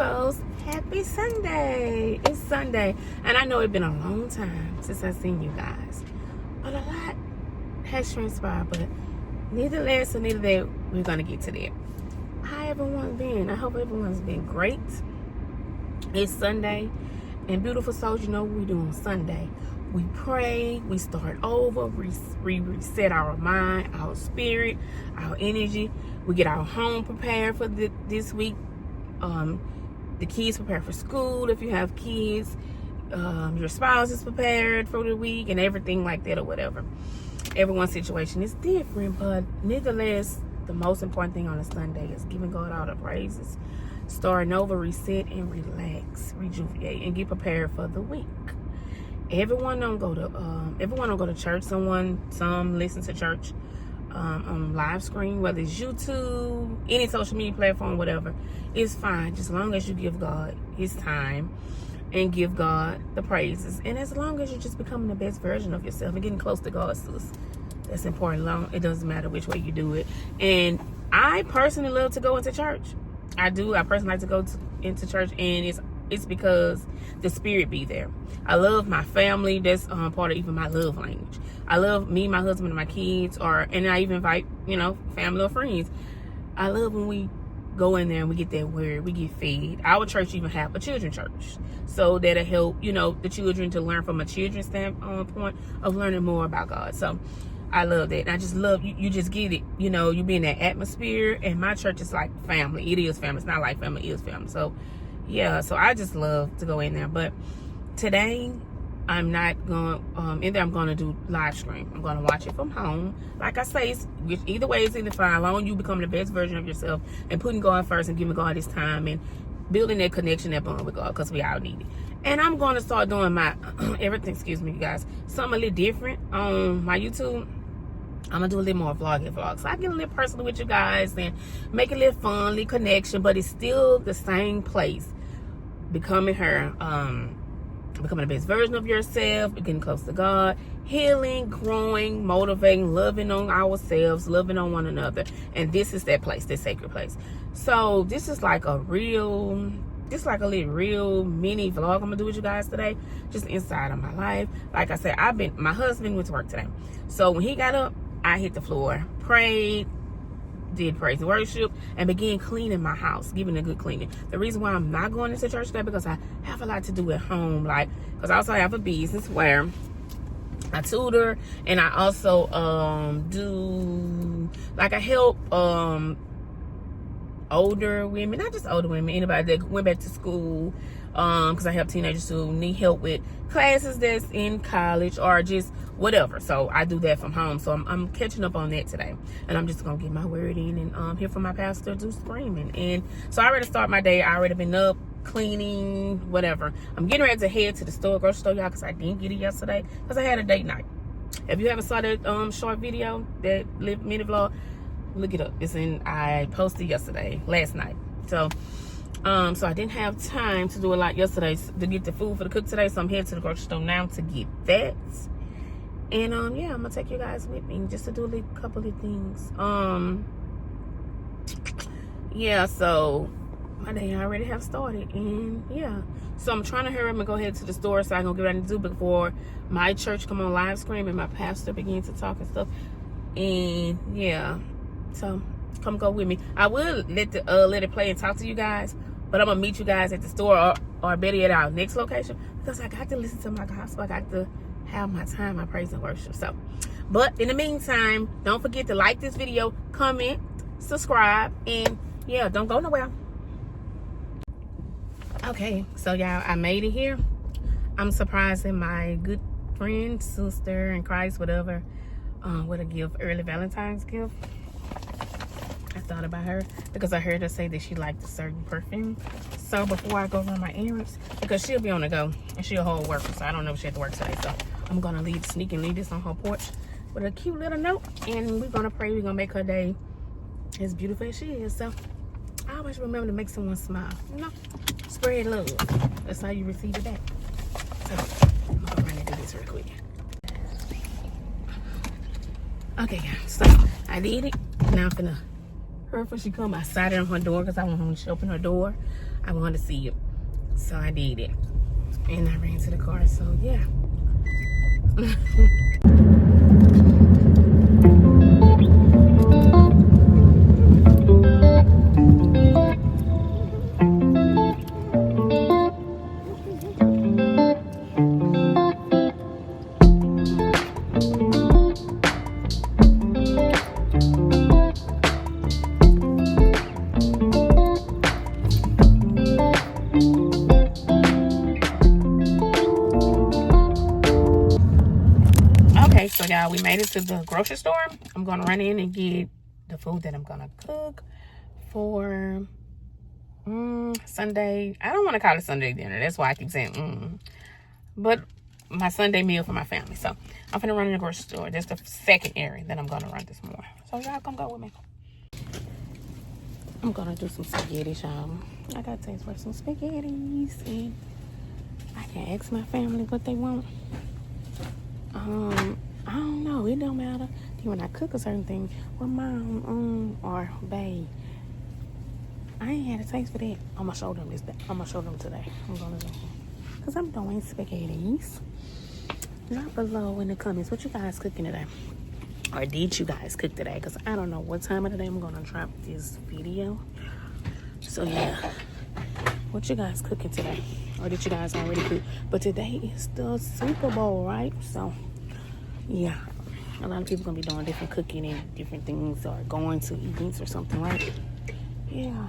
girls, happy Sunday. It's Sunday, and I know it's been a long time since I've seen you guys, but a lot has transpired. But neither less or neither that, we're gonna get to that. How everyone's been? I hope everyone's been great. It's Sunday, and beautiful souls, you know what we do on Sunday. We pray, we start over, we reset our mind, our spirit, our energy. We get our home prepared for this week. The kids prepare for school if you have kids. Your spouse is prepared for the week and everything like that or whatever. Everyone's situation is different, but nevertheless, the most important thing on a Sunday is giving God all the praises, starting over, reset, and relax, rejuvenate, and get prepared for the week. Everyone don't go to church. Some listen to church on live screen, whether it's YouTube, any social media platform, whatever. It's fine, just as long as you give God His time and give God the praises, and as long as you're just becoming the best version of yourself and getting close to God, sis. That's important. It doesn't matter which way you do it. And I personally love to go into church. I do. I personally like to go into church, and it's because the spirit be there. I love my family. That's part of even my love language. I love me, my husband, and my kids, and I even invite, family or friends. I love when we go in there and we get that word, we get fed. Our church even have a children's church. So that'll help, the children to learn from a children's standpoint of learning more about God. So I love that. And I just love, you just get it, you be in that atmosphere, and my church is like family. It is family. It's not like family, it is family. So yeah, so I just love to go in there. But today, I'm not going, either I'm going to do live stream. I'm going to watch it from home. Like I say, either way, it's either fine. As long as you become the best version of yourself and putting God first and giving God His time and building that connection, that bond with God, because we all need it. And I'm going to start doing my, everything, excuse me, you guys, something a little different on my YouTube. I'm going to do a little more vlogs. So I get a little personal with you guys and make it a little fun, a little connection, but it's still the same place. Becoming the best version of yourself, getting close to God, healing, growing, motivating, loving on ourselves, loving on one another. And this is that place, this sacred place. So this is like a little real mini vlog I'm gonna do with you guys today, just inside of my life. Like I said, my husband went to work today. So when he got up, I hit the floor, prayed, did praise and worship, and began cleaning my house, giving a good cleaning. The reason why I'm not going into church today, because I have a lot to do at home, because I also have a business where I tutor, and I also I help older women, not just older women, anybody that went back to school, because I help teenagers who need help with classes that's in college or just whatever. So I do that from home. So I'm catching up on that today, and I'm just gonna get my word in and hear from my pastor do screaming. And so I already start my day. I already been up, cleaning, whatever. I'm getting ready to head to the grocery store, y'all, because I didn't get it yesterday because I had a date night. If you haven't saw that short video, that mini vlog, look it up. I posted last night. So so I didn't have time to do a lot yesterday to get the food for the cook today. So I'm headed to the grocery store now to get that. And yeah, I'm gonna take you guys with me just to do a couple of things. Yeah, so my day already have started, and yeah, so I'm trying to hurry up and go ahead to the store so I can get ready to do before my church come on live stream and my pastor begins to talk and stuff. And yeah, so come go with me. I will let it play and talk to you guys, but I'm gonna meet you guys at the store or better at our next location, because I got to listen to my gospel. I got to have my time, my praise and worship. So, but in the meantime, don't forget to like this video, comment, subscribe, and yeah, don't go nowhere. Okay, so y'all, I made it here. I'm surprising my good friend, sister in Christ, whatever, with a gift, early Valentine's gift. I thought about her because I heard her say that she liked a certain perfume. So before I go run my errands, because she'll be on the go and she'll hold worker, so I don't know if she had to work today. So I'm gonna sneak and leave this on her porch with a cute little note, and we're gonna pray. We're gonna make her day as beautiful as she is. So I always remember to make someone smile. Spread love. That's how you receive it back. So I'm gonna run and do this real quick. Okay, guys. So I did it. Now I'm gonna her when she come, I sat her on her door because I want her to open her door. I wanted to see it. So I did it. And I ran to the car, so yeah. Okay, so y'all, we made it to the grocery store. I'm gonna run in and get the food that I'm gonna cook for Sunday. I don't want to call it Sunday dinner. That's why I keep saying but my Sunday meal for my family. So I'm gonna run in the grocery store. That's the second area that I'm gonna run this morning. So y'all come go with me. I'm gonna do some spaghetti, y'all. I got taste for some spaghettis, and I can ask my family what they want. I don't know. It don't matter. When I cook a certain thing, well, mom, or babe, I ain't had a taste for that. I'm gonna show them this. I'm gonna show them today. I'm gonna do it. Cause I'm doing spaghettis. Drop below in the comments what you guys cooking today, or did you guys cook today? Cause I don't know what time of the day I'm gonna drop this video. So yeah, what you guys cooking today, or did you guys already cook? But today is the Super Bowl, right? So yeah, a lot of people gonna be doing different cooking and different things, or going to events or something, right? Yeah.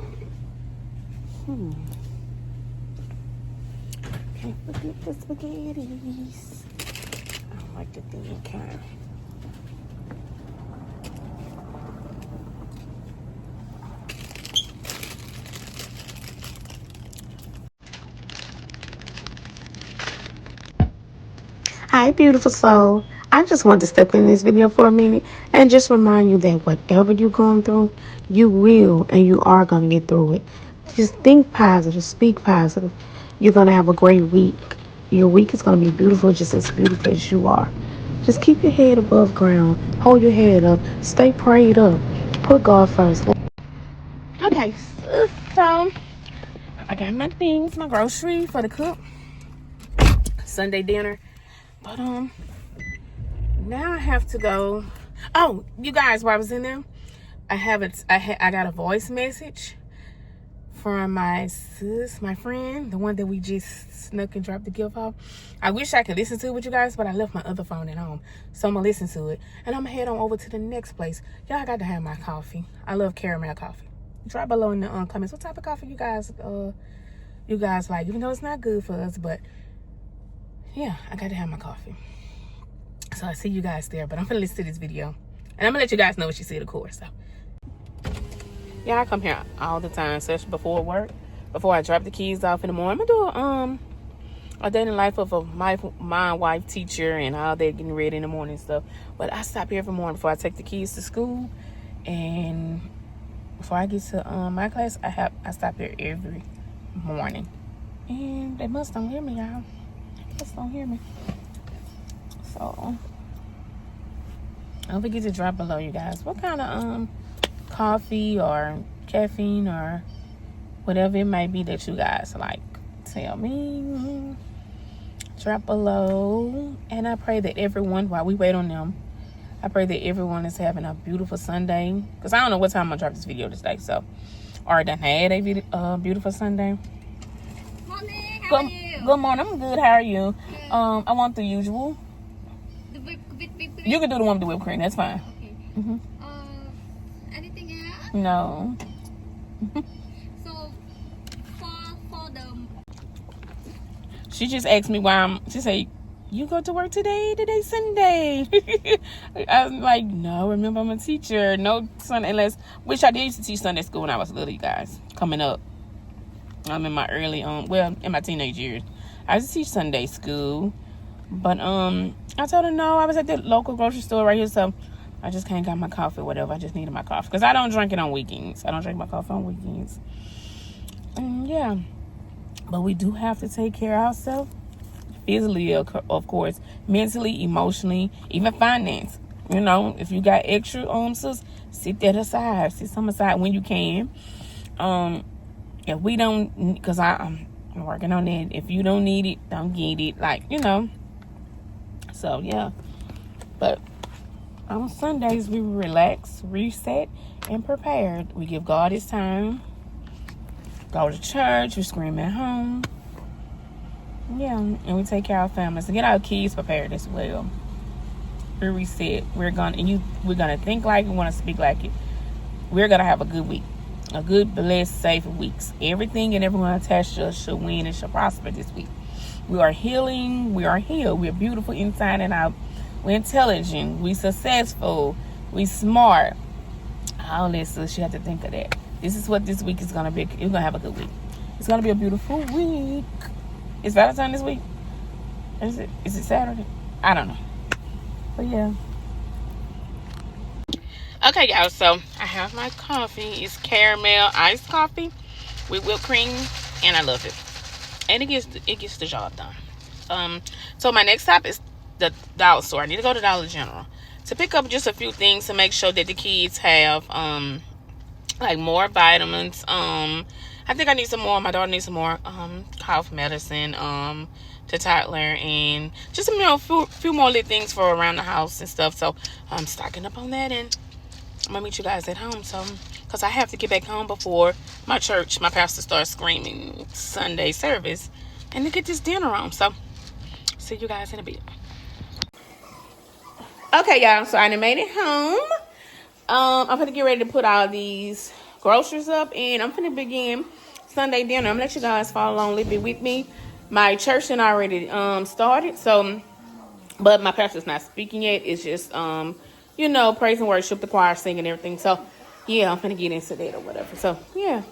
Can't forget the spaghettis. I don't like the thin kind. Hi, beautiful soul. I just wanted to step in this video for a minute and just remind you that whatever you're going through, you will and you are going to get through it. Just think positive, speak positive. You're going to have a great week. Your week is going to be beautiful, just as beautiful as you are. Just keep your head above ground. Hold your head up. Stay prayed up. Put God first. Okay, so I got my things, my grocery for the cook. Sunday dinner. But now I have to go. Oh, you guys, while I was in there, I got a voice message from my sis, my friend, the one that we just snuck and dropped the gift off. I wish I could listen to it with you guys, but I left my other phone at home, so I'm gonna listen to it, and I'm gonna head on over to the next place. Y'all got to have my coffee. I love caramel coffee. Drop below in the comments what type of coffee you guys like, even though it's not good for us, but yeah, I got to have my coffee. So I see you guys there, but I'm gonna listen to this video, and I'm gonna let you guys know what you see, of course. So yeah, I come here all the time, especially before work, before I drop the kids off in the morning. I'm gonna do a day in the life of a mind wife teacher and all that, getting ready in the morning and stuff. But I stop here every morning before I take the kids to school, and before I get to my class, I stop here every morning. And they must don't hear me, y'all. Just don't hear me. So don't forget to drop below, you guys, what kind of coffee or caffeine or whatever it might be that you guys like. Tell me. Drop below. And I pray that everyone, while we wait on them, I pray that everyone is having a beautiful Sunday, because I don't know what time I'm gonna drop this video today, so or done had a beautiful Sunday. Morning, how are you? Good morning. I'm good. How are you? Good. I want the usual. The whipped cream? You can do the one with the whipped cream. That's fine. Okay. Anything else? No. So, for the... She just asked me why she said, you go to work today? Today's Sunday. I was like, no, remember I'm a teacher. No Sunday unless, which I did used to teach Sunday school when I was little, you guys. Coming up. I'm in my early, in my teenage years. I used to teach Sunday school. But, I told her no, I was at the local grocery store right here, so I just can't got my coffee or whatever. I just needed my coffee. Because I don't drink it on weekends. I don't drink my coffee on weekends. Yeah. But we do have to take care of ourselves. Physically, of course. Mentally, emotionally, even finance. You know, if you got extra sis, sit that aside. Sit some aside when you can. If we don't, because I'm working on it. If you don't need it, don't get it. Like, you know. So, yeah. But on Sundays, we relax, reset, and prepared. We give God his time. Go to church. We scream at home. Yeah, and we take care of our families and get our kids prepared as well. We reset. We're gonna think like it, want to speak like it. We're gonna have a good week, a good, blessed, safe weeks. Everything and everyone attached to us should win and should prosper this week. We are healing. We are healed. We're beautiful inside and out. We're intelligent. We successful. We smart. All this, so you have to think of that. This is what this week is gonna be. You're gonna have a good week. It's gonna be a beautiful week. It's Valentine's this week. Is it Saturday? I don't know. But yeah. Okay, y'all. So I have my coffee. It's caramel iced coffee with whipped cream, and I love it. And it gets the job done. So my next stop is the dollar store. I need to go to Dollar General to pick up just a few things to make sure that the kids have like more vitamins. I think I need some more. My daughter needs some more cough medicine to toddler, and just a few more little things for around the house and stuff. So I'm stocking up on that, and I'm gonna meet you guys at home. So because I have to get back home before my pastor starts screaming Sunday service, and to get this dinner on. So see you guys in a bit. Okay, y'all. So I made it home. I'm gonna get ready to put all these groceries up, and I'm gonna begin Sunday dinner. I'm gonna let you guys follow along a little bit with me. My church had already started, so but my pastor's not speaking yet. It's just praise and worship, the choir singing and everything. So yeah, I'm gonna get into that or whatever. So yeah.